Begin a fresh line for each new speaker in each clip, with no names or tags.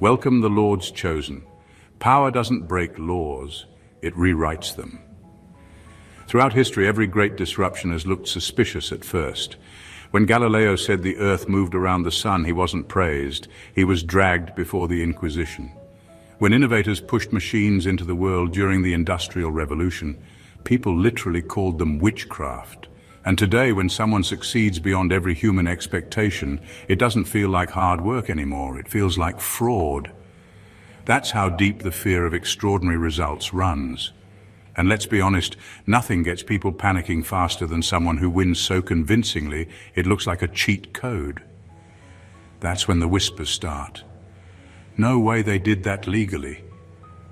Welcome the Lord's chosen. Power doesn't break laws, it rewrites them. Throughout history, every great disruption has looked suspicious at first. When Galileo said the earth moved around the sun, he wasn't praised. He was dragged before the Inquisition. When innovators pushed machines into the world during the Industrial Revolution, people literally called them witchcraft. And today, when someone succeeds beyond every human expectation, it doesn't feel like hard work anymore. It feels like fraud. That's how deep the fear of extraordinary results runs. And let's be honest, nothing gets people panicking faster than someone who wins so convincingly it looks like a cheat code. That's when the whispers start. No way they did that legally.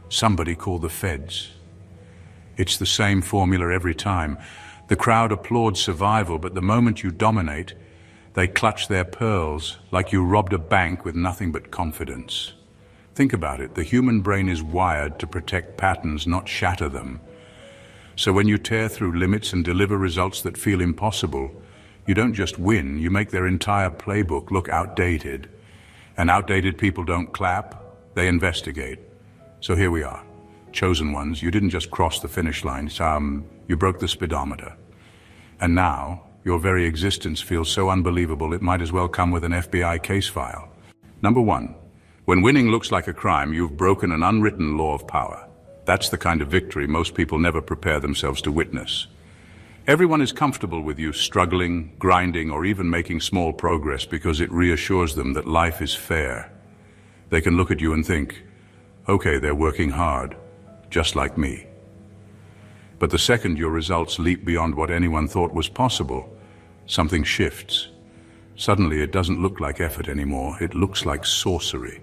Somebody call the feds. It's the same formula every time. The crowd applauds survival, but the moment you dominate, they clutch their pearls like you robbed a bank with nothing but confidence. Think about it. The human brain is wired to protect patterns, not shatter them. So when you tear through limits and deliver results that feel impossible, you don't just win, you make their entire playbook look outdated. And outdated people don't clap, they investigate. So here we are, chosen ones. You didn't just cross the finish line, you broke the speedometer. And now, your very existence feels so unbelievable it might as well come with an FBI case file. Number one, when winning looks like a crime, you've broken an unwritten law of power. That's the kind of victory most people never prepare themselves to witness. Everyone is comfortable with you struggling, grinding, or even making small progress because it reassures them that life is fair. They can look at you and think, okay, they're working hard, just like me. But the second your results leap beyond what anyone thought was possible, something shifts. Suddenly it doesn't look like effort anymore, it looks like sorcery.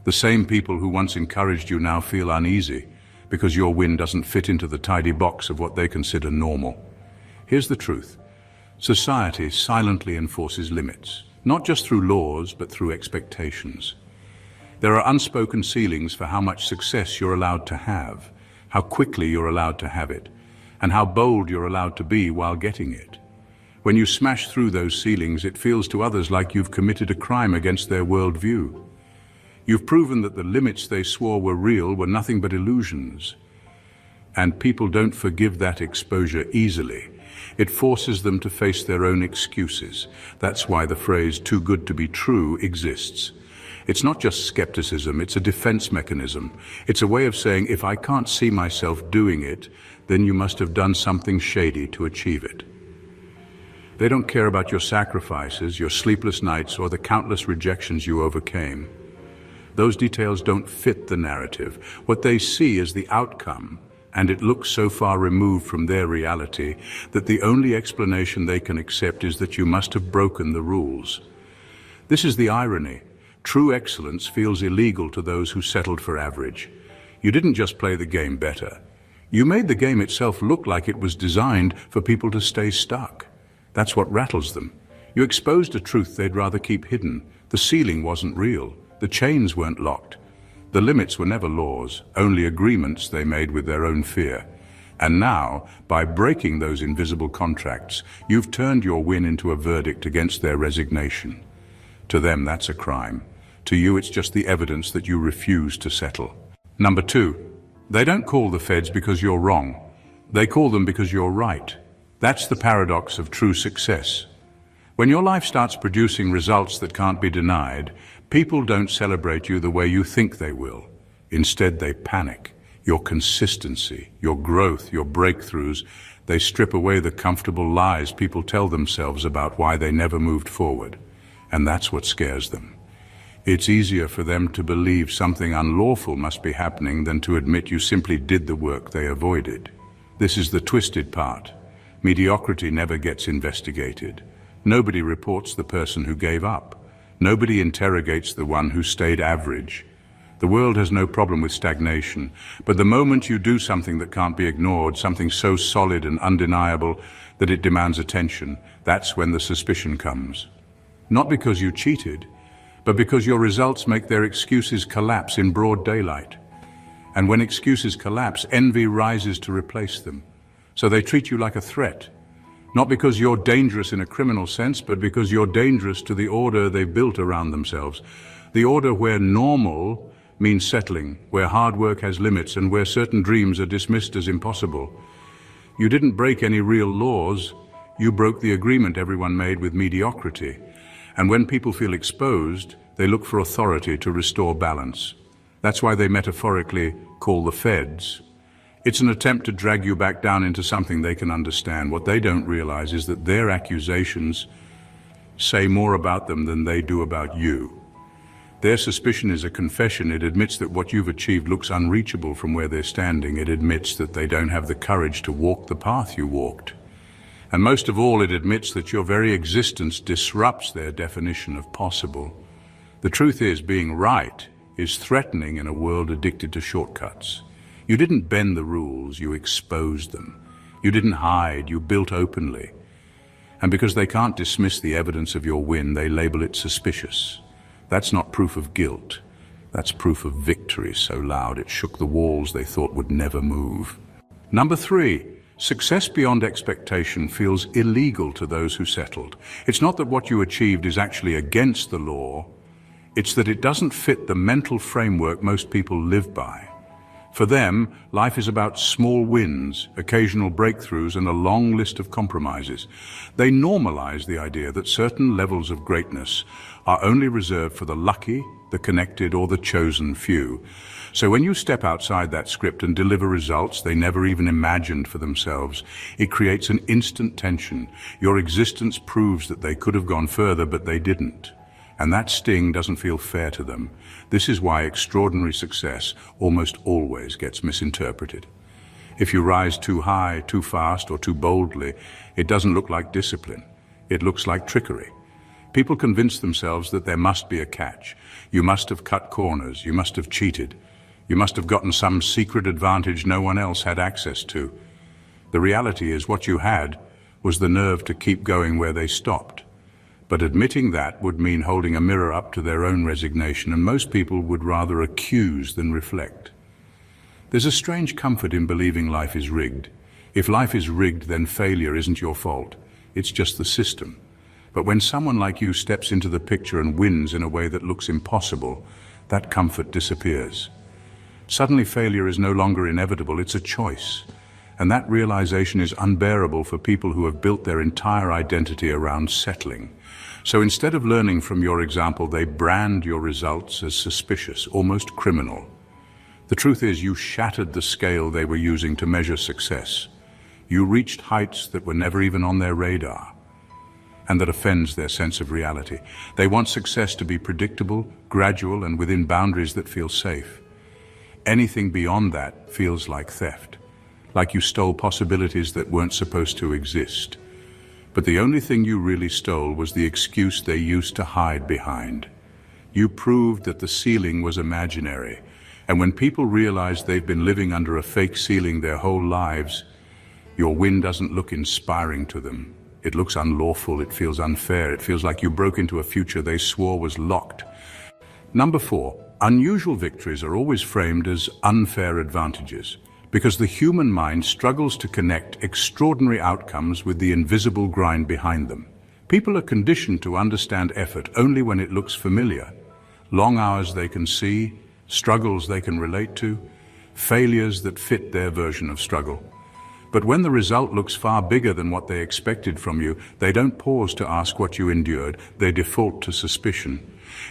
The same people who once encouraged you now feel uneasy because your win doesn't fit into the tidy box of what they consider normal. Here's the truth. Society silently enforces limits, not just through laws, but through expectations. There are unspoken ceilings for how much success you're allowed to have, how quickly you're allowed to have it, and how bold you're allowed to be while getting it. When you smash through those ceilings, it feels to others like you've committed a crime against their worldview. You've proven that the limits they swore were real were nothing but illusions. And people don't forgive that exposure easily. It forces them to face their own excuses. That's why the phrase "too good to be true" exists. It's not just skepticism, it's a defense mechanism. It's a way of saying, if I can't see myself doing it, then you must have done something shady to achieve it. They don't care about your sacrifices, your sleepless nights, or the countless rejections you overcame. Those details don't fit the narrative. What they see is the outcome, and it looks so far removed from their reality that the only explanation they can accept is that you must have broken the rules. This is the irony. True excellence feels illegal to those who settled for average. You didn't just play the game better. You made the game itself look like it was designed for people to stay stuck. That's what rattles them. You exposed a truth they'd rather keep hidden. The ceiling wasn't real. The chains weren't locked. The limits were never laws, only agreements they made with their own fear. And now, by breaking those invisible contracts, you've turned your win into a verdict against their resignation. To them, that's a crime. To you, it's just the evidence that you refuse to settle. Number two, they don't call the feds because you're wrong. They call them because you're right. That's the paradox of true success. When your life starts producing results that can't be denied, people don't celebrate you the way you think they will. Instead, they panic. Your consistency, your growth, your breakthroughs, they strip away the comfortable lies people tell themselves about why they never moved forward. And that's what scares them. It's easier for them to believe something unlawful must be happening than to admit you simply did the work they avoided. This is the twisted part. Mediocrity never gets investigated. Nobody reports the person who gave up. Nobody interrogates the one who stayed average. The world has no problem with stagnation, but the moment you do something that can't be ignored, something so solid and undeniable that it demands attention, that's when the suspicion comes. Not because you cheated, but because your results make their excuses collapse in broad daylight. And when excuses collapse, envy rises to replace them. So they treat you like a threat, not because you're dangerous in a criminal sense, but because you're dangerous to the order they've built around themselves. The order where normal means settling, where hard work has limits, and where certain dreams are dismissed as impossible. You didn't break any real laws, you broke the agreement everyone made with mediocrity. And when people feel exposed, they look for authority to restore balance. That's why they metaphorically call the feds. It's an attempt to drag you back down into something they can understand. What they don't realize is that their accusations say more about them than they do about you. Their suspicion is a confession. It admits that what you've achieved looks unreachable from where they're standing. It admits that they don't have the courage to walk the path you walked. And most of all, it admits that your very existence disrupts their definition of possible. The truth is, being right is threatening in a world addicted to shortcuts. You didn't bend the rules, you exposed them. You didn't hide, you built openly. And because they can't dismiss the evidence of your win, they label it suspicious. That's not proof of guilt. That's proof of victory so loud it shook the walls they thought would never move. Number 3, success beyond expectation feels illegal to those who settled. It's not that what you achieved is actually against the law, it's that it doesn't fit the mental framework most people live by. For them, life is about small wins, occasional breakthroughs, and a long list of compromises. They normalize the idea that certain levels of greatness are only reserved for the lucky, the connected, or the chosen few. So when you step outside that script and deliver results they never even imagined for themselves, it creates an instant tension. Your existence proves that they could have gone further, but they didn't. And that sting doesn't feel fair to them. This is why extraordinary success almost always gets misinterpreted. If you rise too high, too fast, or too boldly, it doesn't look like discipline. It looks like trickery. People convince themselves that there must be a catch. You must have cut corners. You must have cheated. You must have gotten some secret advantage no one else had access to. The reality is what you had was the nerve to keep going where they stopped. But admitting that would mean holding a mirror up to their own resignation, and most people would rather accuse than reflect. There's a strange comfort in believing life is rigged. If life is rigged, then failure isn't your fault. It's just the system. But when someone like you steps into the picture and wins in a way that looks impossible, that comfort disappears. Suddenly failure is no longer inevitable, it's a choice. And that realization is unbearable for people who have built their entire identity around settling. So instead of learning from your example, they brand your results as suspicious, almost criminal. The truth is, you shattered the scale they were using to measure success. You reached heights that were never even on their radar, and that offends their sense of reality. They want success to be predictable, gradual, and within boundaries that feel safe. Anything beyond that feels like theft, like you stole possibilities that weren't supposed to exist. But the only thing you really stole was the excuse they used to hide behind. You proved that the ceiling was imaginary, and when people realize they've been living under a fake ceiling their whole lives, your win doesn't look inspiring to them. It looks unlawful, it feels unfair, it feels like you broke into a future they swore was locked. Number 4, unusual victories are always framed as unfair advantages, because the human mind struggles to connect extraordinary outcomes with the invisible grind behind them. People are conditioned to understand effort only when it looks familiar. Long hours they can see, struggles they can relate to, failures that fit their version of struggle. But when the result looks far bigger than what they expected from you, they don't pause to ask what you endured, they default to suspicion.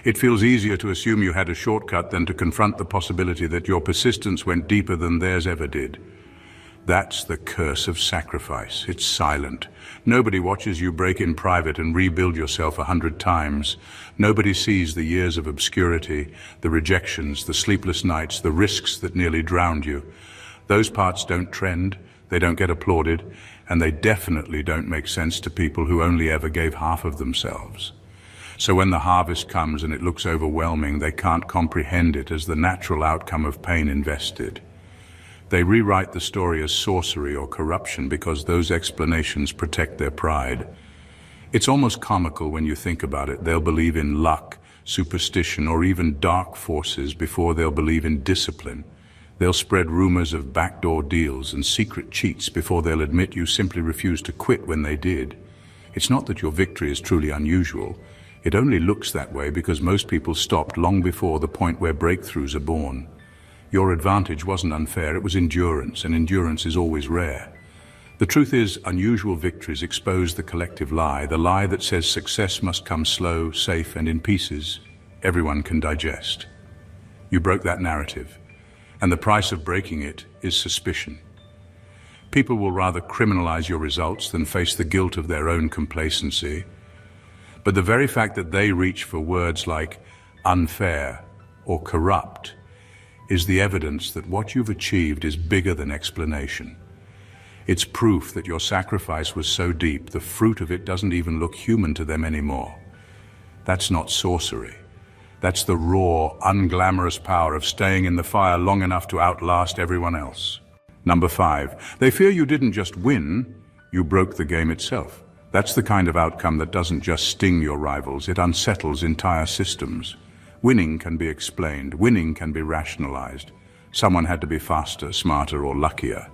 It feels easier to assume you had a shortcut than to confront the possibility that your persistence went deeper than theirs ever did. That's the curse of sacrifice. It's silent. Nobody watches you break in private and rebuild yourself 100 times. Nobody sees the years of obscurity, the rejections, the sleepless nights, the risks that nearly drowned you. Those parts don't trend, they don't get applauded, and they definitely don't make sense to people who only ever gave half of themselves. So when the harvest comes and it looks overwhelming, they can't comprehend it as the natural outcome of pain invested. They rewrite the story as sorcery or corruption because those explanations protect their pride. It's almost comical when you think about it. They'll believe in luck, superstition, or even dark forces before they'll believe in discipline. They'll spread rumors of backdoor deals and secret cheats before they'll admit you simply refused to quit when they did. It's not that your victory is truly unusual. It only looks that way because most people stopped long before the point where breakthroughs are born. Your advantage wasn't unfair, it was endurance, and endurance is always rare. The truth is, unusual victories expose the collective lie, the lie that says success must come slow, safe, and in pieces everyone can digest. You broke that narrative, and the price of breaking it is suspicion. People will rather criminalize your results than face the guilt of their own complacency. But the very fact that they reach for words like unfair or corrupt is the evidence that what you've achieved is bigger than explanation. It's proof that your sacrifice was so deep, the fruit of it doesn't even look human to them anymore. That's not sorcery. That's the raw, unglamorous power of staying in the fire long enough to outlast everyone else. Number 5, they fear you didn't just win, you broke the game itself. That's the kind of outcome that doesn't just sting your rivals, it unsettles entire systems. Winning can be explained, winning can be rationalized. Someone had to be faster, smarter, or luckier.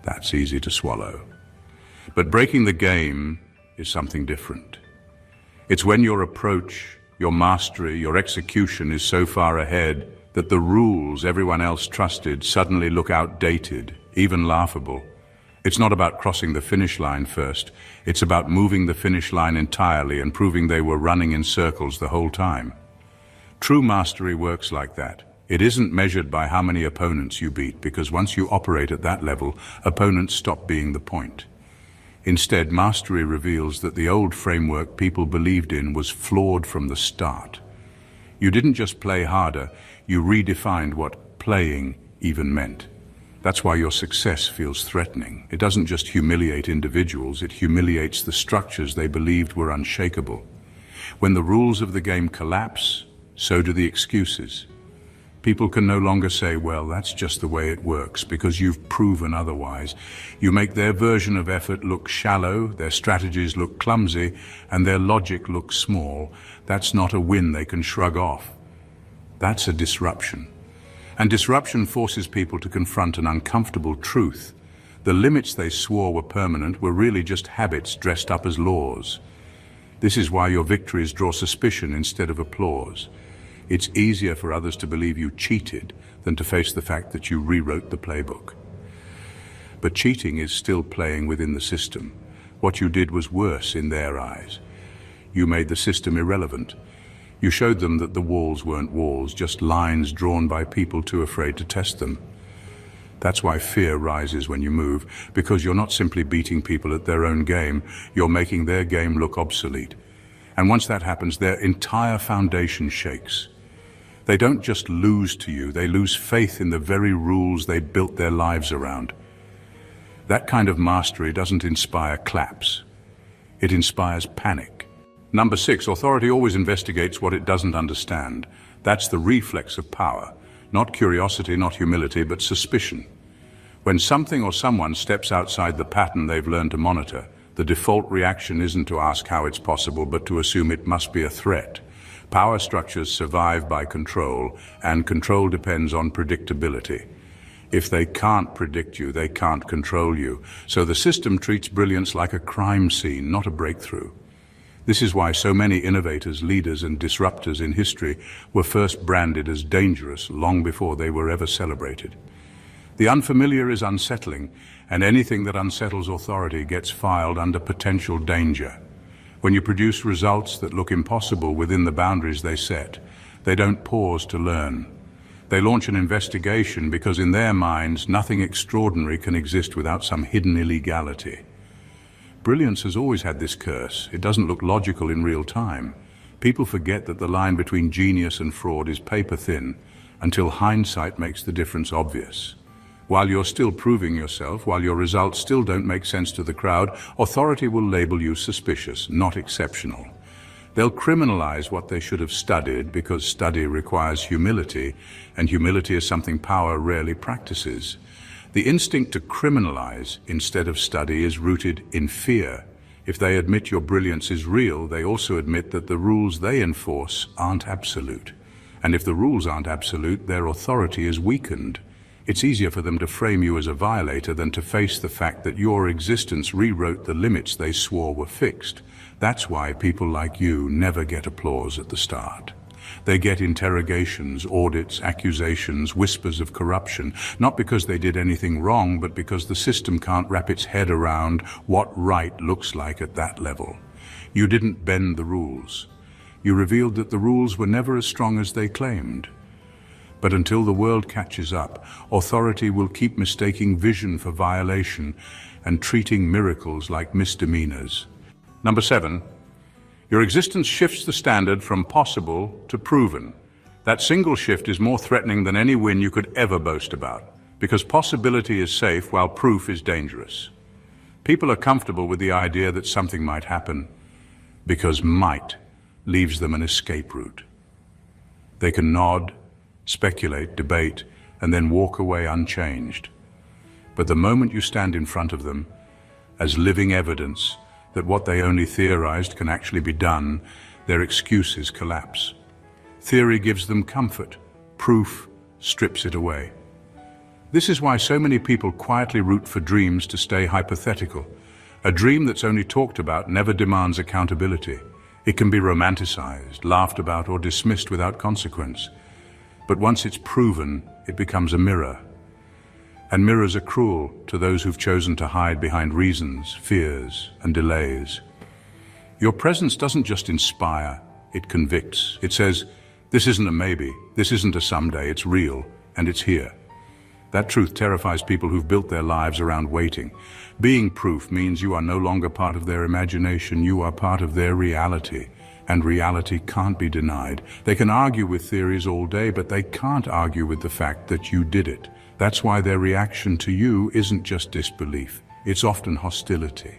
That's easy to swallow. But breaking the game is something different. It's when your approach, your mastery, your execution is so far ahead that the rules everyone else trusted suddenly look outdated, even laughable. It's not about crossing the finish line first, it's about moving the finish line entirely and proving they were running in circles the whole time. True mastery works like that. It isn't measured by how many opponents you beat, because once you operate at that level, opponents stop being the point. Instead, mastery reveals that the old framework people believed in was flawed from the start. You didn't just play harder, you redefined what playing even meant. That's why your success feels threatening. It doesn't just humiliate individuals, it humiliates the structures they believed were unshakable. When the rules of the game collapse, so do the excuses. People can no longer say, well, that's just the way it works, because you've proven otherwise. You make their version of effort look shallow, their strategies look clumsy, and their logic look small. That's not a win they can shrug off. That's a disruption. And disruption forces people to confront an uncomfortable truth. The limits they swore were permanent were really just habits dressed up as laws. This is why your victories draw suspicion instead of applause. It's easier for others to believe you cheated than to face the fact that you rewrote the playbook. But cheating is still playing within the system. What you did was worse in their eyes. You made the system irrelevant. You showed them that the walls weren't walls, just lines drawn by people too afraid to test them. That's why fear rises when you move, because you're not simply beating people at their own game, you're making their game look obsolete. And once that happens, their entire foundation shakes. They don't just lose to you, they lose faith in the very rules they built their lives around. That kind of mastery doesn't inspire claps. It inspires panic. Number 6, authority always investigates what it doesn't understand. That's the reflex of power. Not curiosity, not humility, but suspicion. When something or someone steps outside the pattern they've learned to monitor, the default reaction isn't to ask how it's possible, but to assume it must be a threat. Power structures survive by control, and control depends on predictability. If they can't predict you, they can't control you. So the system treats brilliance like a crime scene, not a breakthrough. This is why so many innovators, leaders, and disruptors in history were first branded as dangerous long before they were ever celebrated. The unfamiliar is unsettling, and anything that unsettles authority gets filed under potential danger. When you produce results that look impossible within the boundaries they set, they don't pause to learn. They launch an investigation because in their minds, nothing extraordinary can exist without some hidden illegality. Brilliance has always had this curse. It doesn't look logical in real time. People forget that the line between genius and fraud is paper thin until hindsight makes the difference obvious. While you're still proving yourself, while your results still don't make sense to the crowd, authority will label you suspicious, not exceptional. They'll criminalize what they should have studied because study requires humility, and humility is something power rarely practices. The instinct to criminalize instead of study is rooted in fear. If they admit your brilliance is real, they also admit that the rules they enforce aren't absolute. And if the rules aren't absolute, their authority is weakened. It's easier for them to frame you as a violator than to face the fact that your existence rewrote the limits they swore were fixed. That's why people like you never get applause at the start. They get interrogations, audits, accusations, whispers of corruption, not because they did anything wrong, but because the system can't wrap its head around what right looks like at that level. You didn't bend the rules. You revealed that the rules were never as strong as they claimed. But until the world catches up, authority will keep mistaking vision for violation and treating miracles like misdemeanors. Number 7. Your existence shifts the standard from possible to proven. That single shift is more threatening than any win you could ever boast about, because possibility is safe while proof is dangerous. People are comfortable with the idea that something might happen, because might leaves them an escape route. They can nod, speculate, debate, and then walk away unchanged. But the moment you stand in front of them as living evidence that what they only theorized can actually be done, their excuses collapse. Theory gives them comfort. Proof strips it away. This is why so many people quietly root for dreams to stay hypothetical. A dream that's only talked about never demands accountability. It can be romanticized, laughed about, or dismissed without consequence. But once it's proven, it becomes a mirror. And mirrors are cruel to those who've chosen to hide behind reasons, fears, and delays. Your presence doesn't just inspire, it convicts. It says, this isn't a maybe, this isn't a someday, it's real, and it's here. That truth terrifies people who've built their lives around waiting. Being proof means you are no longer part of their imagination, you are part of their reality. And reality can't be denied. They can argue with theories all day, but they can't argue with the fact that you did it. That's why their reaction to you isn't just disbelief, it's often hostility.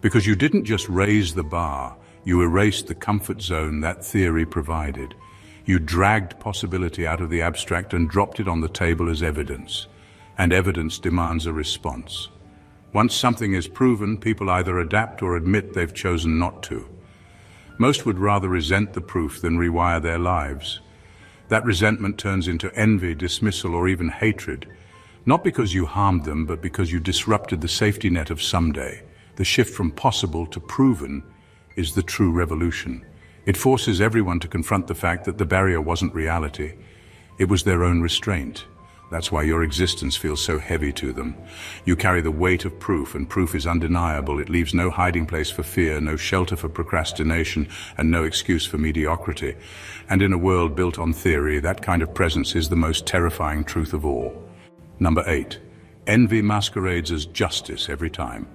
Because you didn't just raise the bar, you erased the comfort zone that theory provided. You dragged possibility out of the abstract and dropped it on the table as evidence. And evidence demands a response. Once something is proven, people either adapt or admit they've chosen not to. Most would rather resent the proof than rewire their lives. That resentment turns into envy, dismissal, or even hatred, not because you harmed them, but because you disrupted the safety net of someday. The shift from possible to proven is the true revolution. It forces everyone to confront the fact that the barrier wasn't reality. It was their own restraint. That's why your existence feels so heavy to them. You carry the weight of proof, and proof is undeniable. It leaves no hiding place for fear, no shelter for procrastination, and no excuse for mediocrity. And in a world built on theory, that kind of presence is the most terrifying truth of all. Number 8. Envy masquerades as justice every time.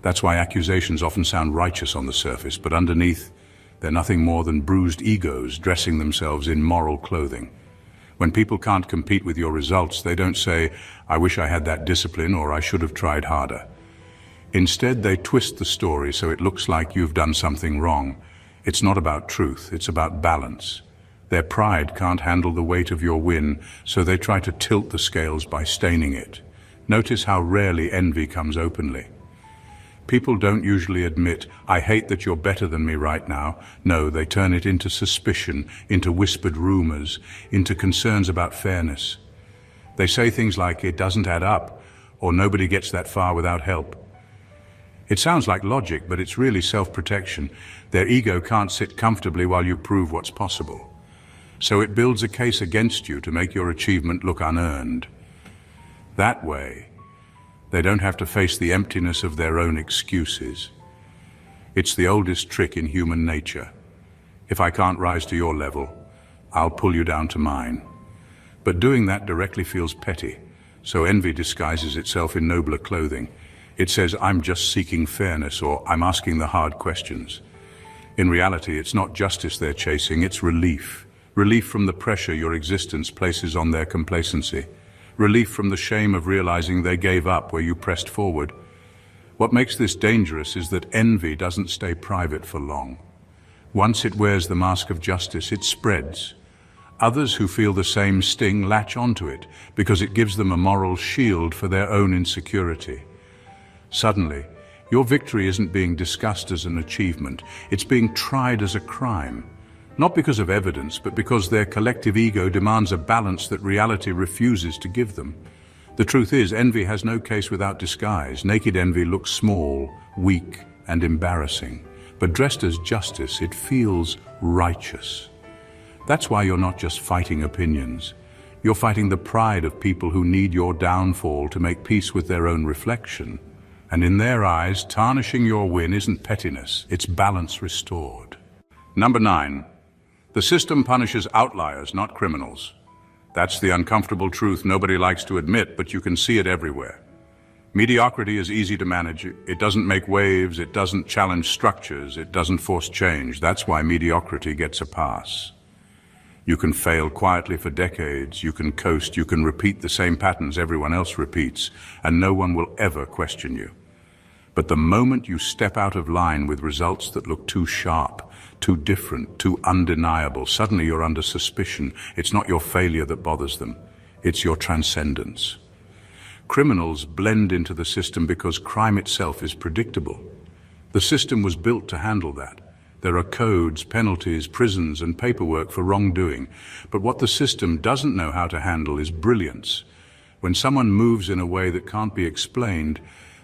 That's why accusations often sound righteous on the surface, but underneath, they're nothing more than bruised egos dressing themselves in moral clothing. When people can't compete with your results, they don't say, I wish I had that discipline, or I should have tried harder. Instead, they twist the story so it looks like you've done something wrong. It's not about truth, it's about balance. Their pride can't handle the weight of your win, so they try to tilt the scales by staining it. Notice how rarely envy comes openly. People don't usually admit, I hate that you're better than me right now. No, they turn it into suspicion, into whispered rumors, into concerns about fairness. They say things like, it doesn't add up, or nobody gets that far without help. It sounds like logic, but it's really self-protection. Their ego can't sit comfortably while you prove what's possible. So it builds a case against you to make your achievement look unearned. That way, they don't have to face the emptiness of their own excuses. It's the oldest trick in human nature. If I can't rise to your level, I'll pull you down to mine. But doing that directly feels petty, so envy disguises itself in nobler clothing. It says, I'm just seeking fairness, or I'm asking the hard questions. In reality, it's not justice they're chasing, it's relief. Relief from the pressure your existence places on their complacency. Relief from the shame of realizing they gave up where you pressed forward. What makes this dangerous is that envy doesn't stay private for long. Once it wears the mask of justice, it spreads. Others who feel the same sting latch onto it because it gives them a moral shield for their own insecurity. Suddenly, your victory isn't being discussed as an achievement, it's being tried as a crime. Not because of evidence, but because their collective ego demands a balance that reality refuses to give them. The truth is, envy has no case without disguise. Naked envy looks small, weak, and embarrassing. But dressed as justice, it feels righteous. That's why you're not just fighting opinions. You're fighting the pride of people who need your downfall to make peace with their own reflection. And in their eyes, tarnishing your win isn't pettiness, it's balance restored. Number 9. The system punishes outliers, not criminals. That's the uncomfortable truth nobody likes to admit, but you can see it everywhere. Mediocrity is easy to manage. It doesn't make waves, it doesn't challenge structures, it doesn't force change. That's why mediocrity gets a pass. You can fail quietly for decades, you can coast, you can repeat the same patterns everyone else repeats, and no one will ever question you. But the moment you step out of line with results that look too sharp, too different, too undeniable, suddenly you're under suspicion. It's not your failure that bothers them, it's your transcendence. Criminals blend into the system because crime itself is predictable. The system was built to handle that. There are codes, penalties, prisons, and paperwork for wrongdoing. But what the system doesn't know how to handle is brilliance. When someone moves in a way that can't be explained,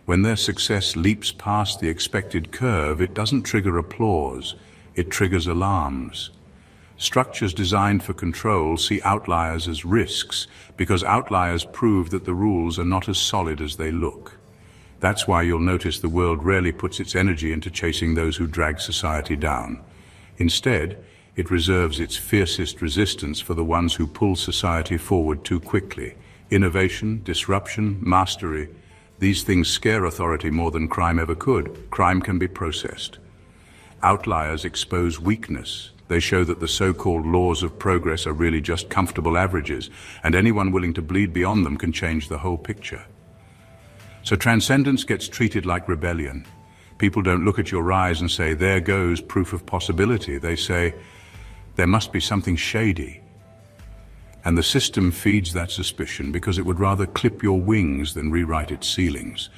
when their success leaps past the expected curve, it doesn't trigger applause, it triggers alarms. Structures designed for control see outliers as risks, because outliers prove that the rules are not as solid as they look. That's why you'll notice the world rarely puts its energy into chasing those who drag society down. Instead, it reserves its fiercest resistance for the ones who pull society forward too quickly. Innovation, disruption, mastery, these things scare authority more than crime ever could. Crime can be processed. Outliers expose weakness. They show that the so-called laws of progress are really just comfortable averages, and anyone willing to bleed beyond them can change the whole picture. So transcendence gets treated like rebellion. People don't look at your rise and say, there goes proof of possibility. They say, there must be something shady. And the system feeds that suspicion because it would rather clip your wings than rewrite its ceilings.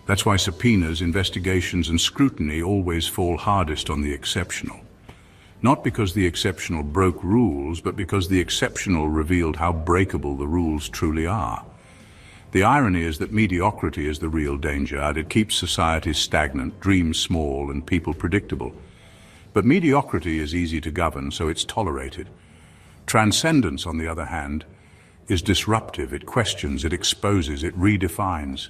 That's why subpoenas, investigations, and scrutiny always fall hardest on the exceptional. Not because the exceptional broke rules, but because the exceptional revealed how breakable the rules truly are. The irony is that mediocrity is the real danger, and it keeps societies stagnant, dreams small, and people predictable. But mediocrity is easy to govern, so it's tolerated. Transcendence, on the other hand, is disruptive. It questions, it exposes, it redefines.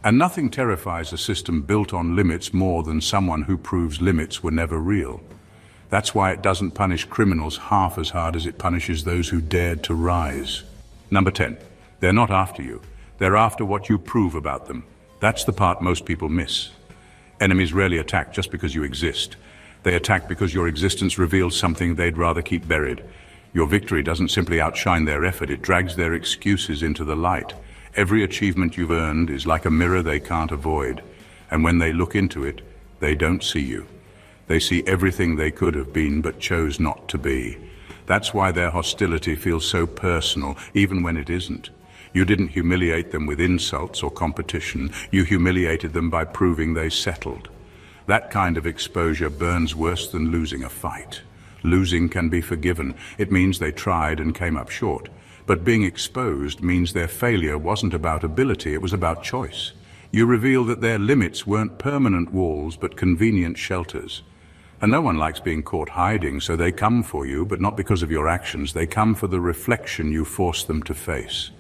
And nothing terrifies a system built on limits more than someone who proves limits were never real. That's why it doesn't punish criminals half as hard as it punishes those who dared to rise. Number 10. They're not after you. They're after what you prove about them. That's the part most people miss. Enemies rarely attack just because you exist. They attack because your existence reveals something they'd rather keep buried. Your victory doesn't simply outshine their effort, it drags their excuses into the light. Every achievement you've earned is like a mirror they can't avoid. And when they look into it, they don't see you. They see everything they could have been but chose not to be. That's why their hostility feels so personal, even when it isn't. You didn't humiliate them with insults or competition. You humiliated them by proving they settled. That kind of exposure burns worse than losing a fight. Losing can be forgiven. It means they tried and came up short. But being exposed means their failure wasn't about ability, it was about choice. You reveal that their limits weren't permanent walls, but convenient shelters. And no one likes being caught hiding, so they come for you, but not because of your actions. They come for the reflection you force them to face.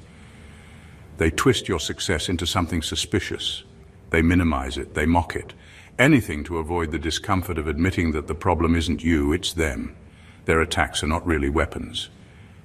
They twist your success into something suspicious. They minimize it, they mock it. Anything to avoid the discomfort of admitting that the problem isn't you, it's them. Their attacks are not really weapons.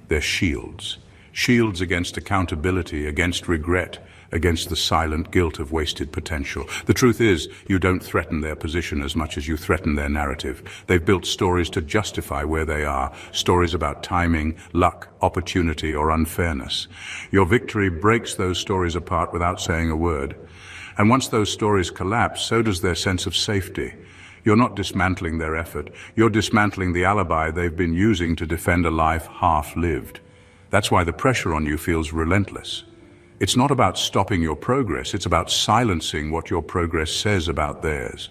They're shields. Shields against accountability, against regret, against the silent guilt of wasted potential. The truth is, you don't threaten their position as much as you threaten their narrative. They've built stories to justify where they are, stories about timing, luck, opportunity, or unfairness. Your victory breaks those stories apart without saying a word. And once those stories collapse, so does their sense of safety. You're not dismantling their effort. You're dismantling the alibi they've been using to defend a life half-lived. That's why the pressure on you feels relentless. It's not about stopping your progress, it's about silencing what your progress says about theirs.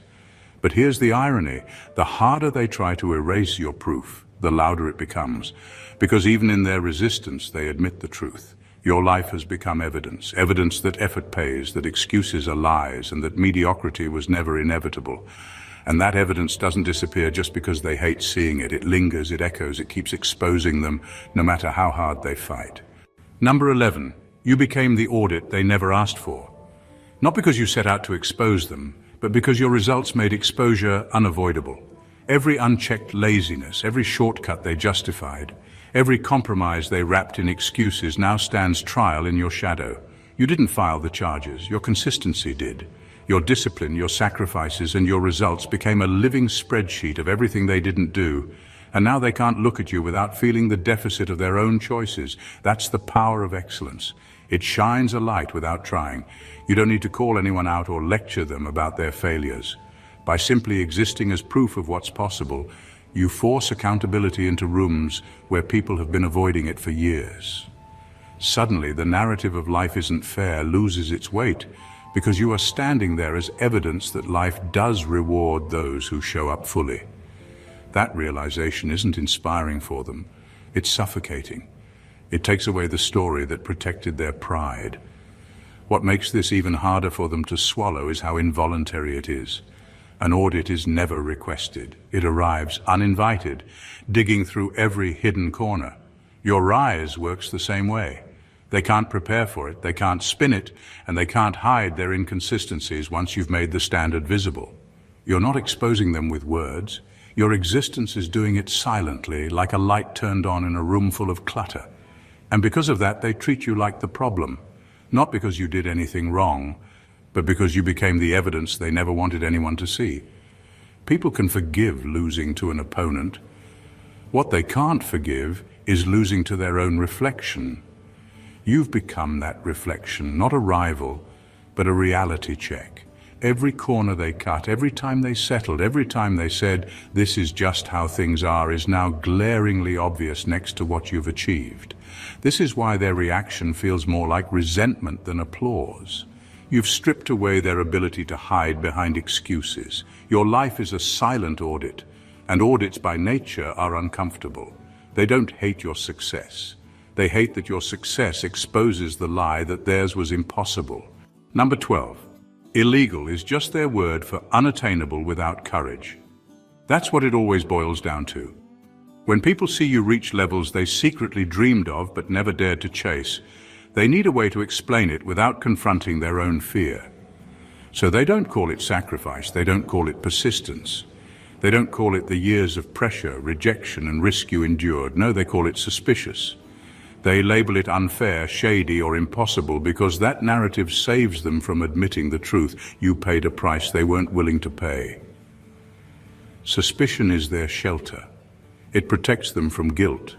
But here's the irony. The harder they try to erase your proof, the louder it becomes. Because even in their resistance, they admit the truth. Your life has become evidence. Evidence that effort pays, that excuses are lies, and that mediocrity was never inevitable. And that evidence doesn't disappear just because they hate seeing it. It lingers, it echoes, it keeps exposing them, no matter how hard they fight. Number 11. You became the audit they never asked for. Not because you set out to expose them, but because your results made exposure unavoidable. Every unchecked laziness, every shortcut they justified, every compromise they wrapped in excuses now stands trial in your shadow. You didn't file the charges, your consistency did. Your discipline, your sacrifices, and your results became a living spreadsheet of everything they didn't do. And now they can't look at you without feeling the deficit of their own choices. That's the power of excellence. It shines a light without trying. You don't need to call anyone out or lecture them about their failures. By simply existing as proof of what's possible, you force accountability into rooms where people have been avoiding it for years. Suddenly, the narrative of life isn't fair loses its weight because you are standing there as evidence that life does reward those who show up fully. That realization isn't inspiring for them. It's suffocating. It takes away the story that protected their pride. What makes this even harder for them to swallow is how involuntary it is. An audit is never requested. It arrives uninvited, digging through every hidden corner. Your rise works the same way. They can't prepare for it, they can't spin it, and they can't hide their inconsistencies once you've made the standard visible. You're not exposing them with words. Your existence is doing it silently, like a light turned on in a room full of clutter. And because of that, they treat you like the problem. Not because you did anything wrong, but because you became the evidence they never wanted anyone to see. People can forgive losing to an opponent. What they can't forgive is losing to their own reflection. You've become that reflection, not a rival, but a reality check. Every corner they cut, every time they settled, every time they said, "This is just how things are," is now glaringly obvious next to what you've achieved. This is why their reaction feels more like resentment than applause. You've stripped away their ability to hide behind excuses. Your life is a silent audit, and audits by nature are uncomfortable. They don't hate your success. They hate that your success exposes the lie that theirs was impossible. Number 12. Illegal is just their word for unattainable without courage. That's what it always boils down to. When people see you reach levels they secretly dreamed of but never dared to chase, they need a way to explain it without confronting their own fear. So they don't call it sacrifice, they don't call it persistence. They don't call it the years of pressure, rejection, and risk you endured. No, they call it suspicious. They label it unfair, shady, or impossible because that narrative saves them from admitting the truth. You paid a price they weren't willing to pay. Suspicion is their shelter. It protects them from guilt.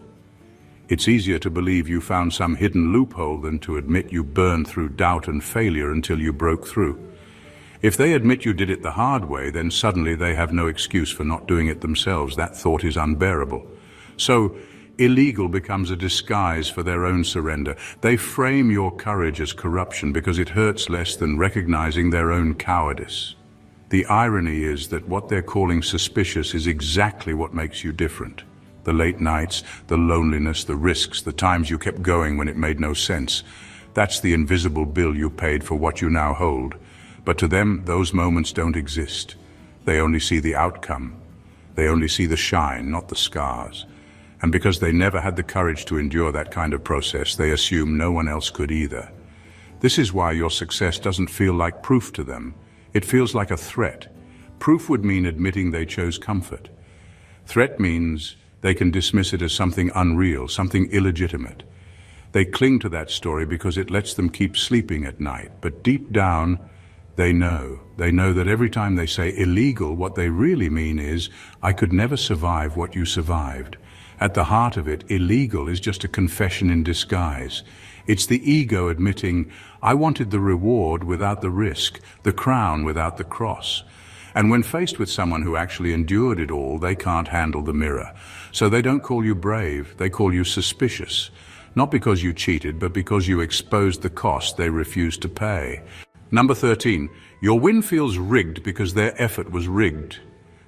It's easier to believe you found some hidden loophole than to admit you burned through doubt and failure until you broke through. If they admit you did it the hard way, then suddenly they have no excuse for not doing it themselves. That thought is unbearable. So, illegal becomes a disguise for their own surrender. They frame your courage as corruption because it hurts less than recognizing their own cowardice. The irony is that what they're calling suspicious is exactly what makes you different. The late nights, the loneliness, the risks, the times you kept going when it made no sense. That's the invisible bill you paid for what you now hold. But to them, those moments don't exist. They only see the outcome. They only see the shine, not the scars. And because they never had the courage to endure that kind of process, they assume no one else could either. This is why your success doesn't feel like proof to them. It feels like a threat. Proof would mean admitting they chose comfort. Threat means they can dismiss it as something unreal, something illegitimate. They cling to that story because it lets them keep sleeping at night. But deep down, they know that every time they say illegal, what they really mean is, I could never survive what you survived. At the heart of it, illegal is just a confession in disguise. It's the ego admitting, I wanted the reward without the risk, the crown without the cross. And when faced with someone who actually endured it all, they can't handle the mirror. So they don't call you brave, they call you suspicious. Not because you cheated, but because you exposed the cost they refused to pay. Number 13, your win feels rigged because their effort was rigged.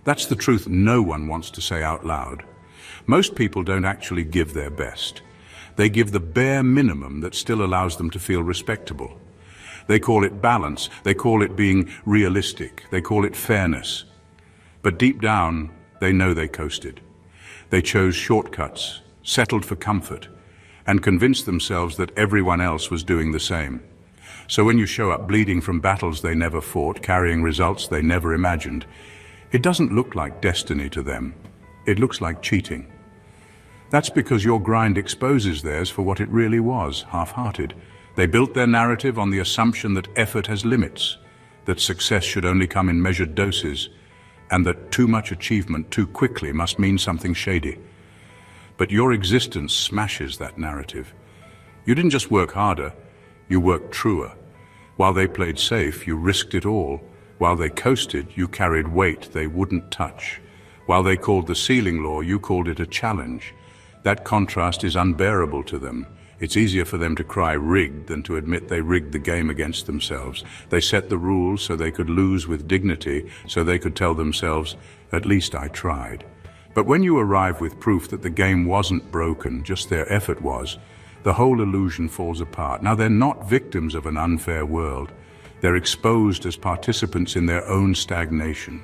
That's the truth no one wants to say out loud. Most people don't actually give their best. They give the bare minimum that still allows them to feel respectable. They call it balance, they call it being realistic, they call it fairness. But deep down, they know they coasted. They chose shortcuts, settled for comfort, and convinced themselves that everyone else was doing the same. So when you show up bleeding from battles they never fought, carrying results they never imagined, it doesn't look like destiny to them. It looks like cheating. That's because your grind exposes theirs for what it really was, half-hearted. They built their narrative on the assumption that effort has limits, that success should only come in measured doses, and that too much achievement too quickly must mean something shady. But your existence smashes that narrative. You didn't just work harder, you worked truer. While they played safe, you risked it all. While they coasted, you carried weight they wouldn't touch. While they called the ceiling law, you called it a challenge. That contrast is unbearable to them. It's easier for them to cry rigged than to admit they rigged the game against themselves. They set the rules so they could lose with dignity, so they could tell themselves, at least I tried. But when you arrive with proof that the game wasn't broken, just their effort was, the whole illusion falls apart. Now, they're not victims of an unfair world. They're exposed as participants in their own stagnation.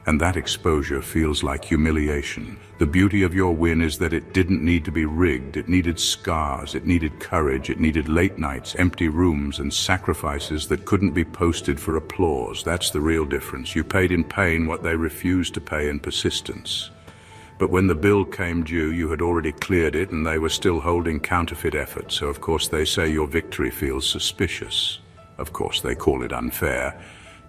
And that exposure feels like humiliation. The beauty of your win is that it didn't need to be rigged. It needed scars, it needed courage, it needed late nights, empty rooms, and sacrifices that couldn't be posted for applause. That's the real difference. You paid in pain what they refused to pay in persistence. But when the bill came due, you had already cleared it and they were still holding counterfeit effort. So of course they say your victory feels suspicious. Of course they call it unfair.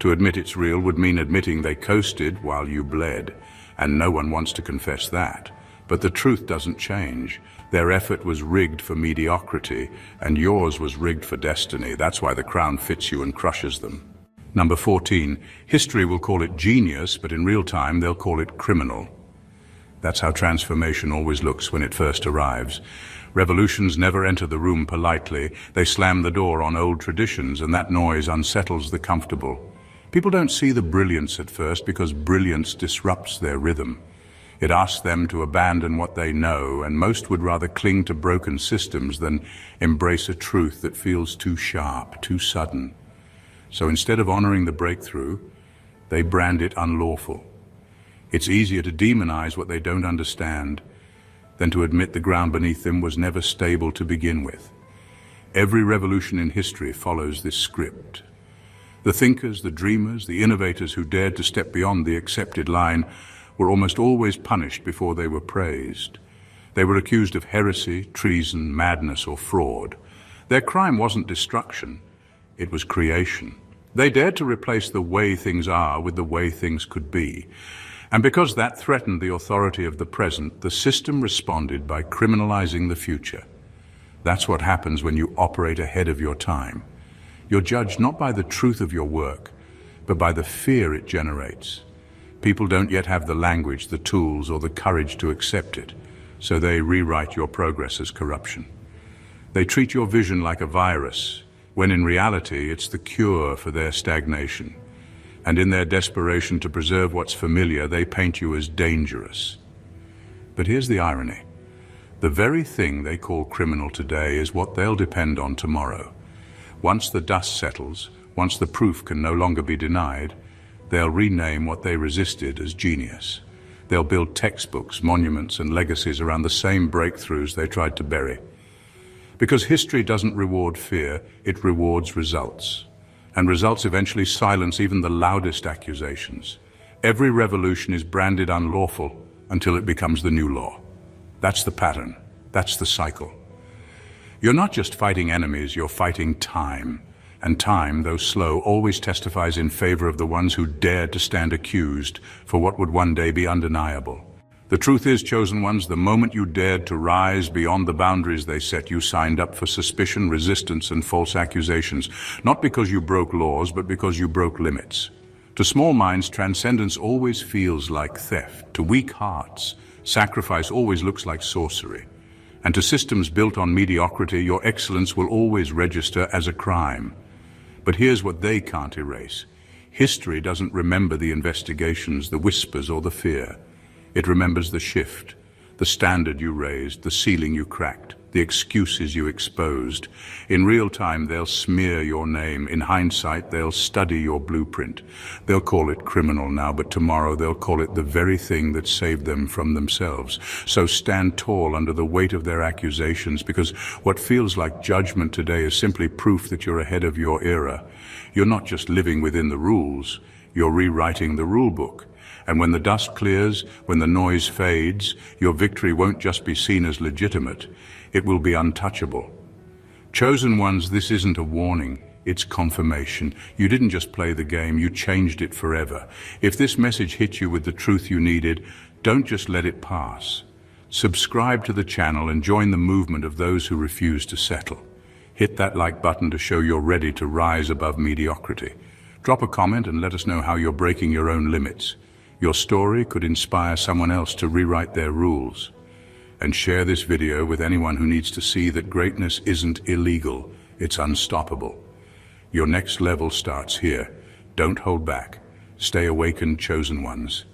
To admit it's real would mean admitting they coasted while you bled, and no one wants to confess that. But the truth doesn't change. Their effort was rigged for mediocrity, and yours was rigged for destiny. That's why the crown fits you and crushes them. Number 14, history will call it genius, but in real time they'll call it criminal. That's how transformation always looks when it first arrives. Revolutions never enter the room politely. They slam the door on old traditions, and that noise unsettles the comfortable. People don't see the brilliance at first because brilliance disrupts their rhythm. It asks them to abandon what they know, and most would rather cling to broken systems than embrace a truth that feels too sharp, too sudden. So instead of honoring the breakthrough, they brand it unlawful. It's easier to demonize what they don't understand than to admit the ground beneath them was never stable to begin with. Every revolution in history follows this script. The thinkers, the dreamers, the innovators who dared to step beyond the accepted line were almost always punished before they were praised. They were accused of heresy, treason, madness, or fraud. Their crime wasn't destruction, it was creation. They dared to replace the way things are with the way things could be. And because that threatened the authority of the present, the system responded by criminalizing the future. That's what happens when you operate ahead of your time. You're judged not by the truth of your work, but by the fear it generates. People don't yet have the language, the tools, or the courage to accept it, so they rewrite your progress as corruption. They treat your vision like a virus, when in reality it's the cure for their stagnation. And in their desperation to preserve what's familiar, they paint you as dangerous. But here's the irony. The very thing they call criminal today is what they'll depend on tomorrow. Once the dust settles, once the proof can no longer be denied, they'll rename what they resisted as genius. They'll build textbooks, monuments, and legacies around the same breakthroughs they tried to bury. Because history doesn't reward fear, it rewards results. And results eventually silence even the loudest accusations. Every revolution is branded unlawful until it becomes the new law. That's the pattern. That's the cycle. You're not just fighting enemies, you're fighting time. And time, though slow, always testifies in favor of the ones who dared to stand accused for what would one day be undeniable. The truth is, chosen ones, the moment you dared to rise beyond the boundaries they set, you signed up for suspicion, resistance, and false accusations, not because you broke laws, but because you broke limits. To small minds, transcendence always feels like theft. To weak hearts, sacrifice always looks like sorcery. And to systems built on mediocrity, your excellence will always register as a crime. But here's what they can't erase. History doesn't remember the investigations, the whispers, or the fear. It remembers the shift, the standard you raised, the ceiling you cracked, the excuses you exposed. In real time, they'll smear your name. In hindsight, they'll study your blueprint. They'll call it criminal now, but tomorrow they'll call it the very thing that saved them from themselves. So stand tall under the weight of their accusations, because what feels like judgment today is simply proof that you're ahead of your era. You're not just living within the rules, you're rewriting the rule book. And when the dust clears, when the noise fades, your victory won't just be seen as legitimate, it will be untouchable. Chosen ones, this isn't a warning, it's confirmation. You didn't just play the game, you changed it forever. If this message hit you with the truth you needed, don't just let it pass. Subscribe to the channel and join the movement of those who refuse to settle. Hit that like button to show you're ready to rise above mediocrity. Drop a comment and let us know how you're breaking your own limits. Your story could inspire someone else to rewrite their rules. And share this video with anyone who needs to see that greatness isn't illegal, it's unstoppable. Your next level starts here. Don't hold back. Stay awakened, chosen ones.